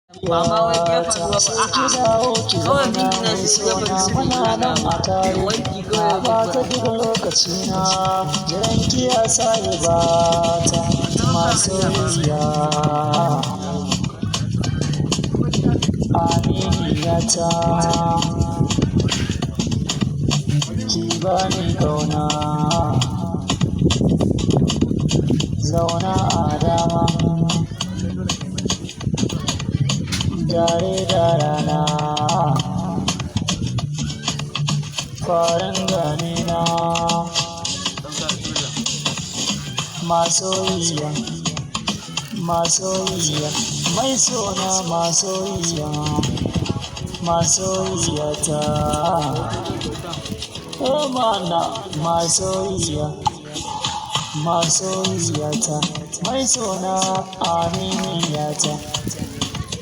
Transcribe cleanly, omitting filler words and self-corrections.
ba ma wai gefen ruwa ba a'a kawai binki na sai gefen sirri na wanki kawai ba ta duk lokaci na jiran kiya sai ba ta masoyiya aminiyata ki bani kauna zauna a dama dare da rana farin gane na masoyiya masoyiya mai sona masoyiya masoyiyata mana masoyiya masoyiyata mai sona aminiyata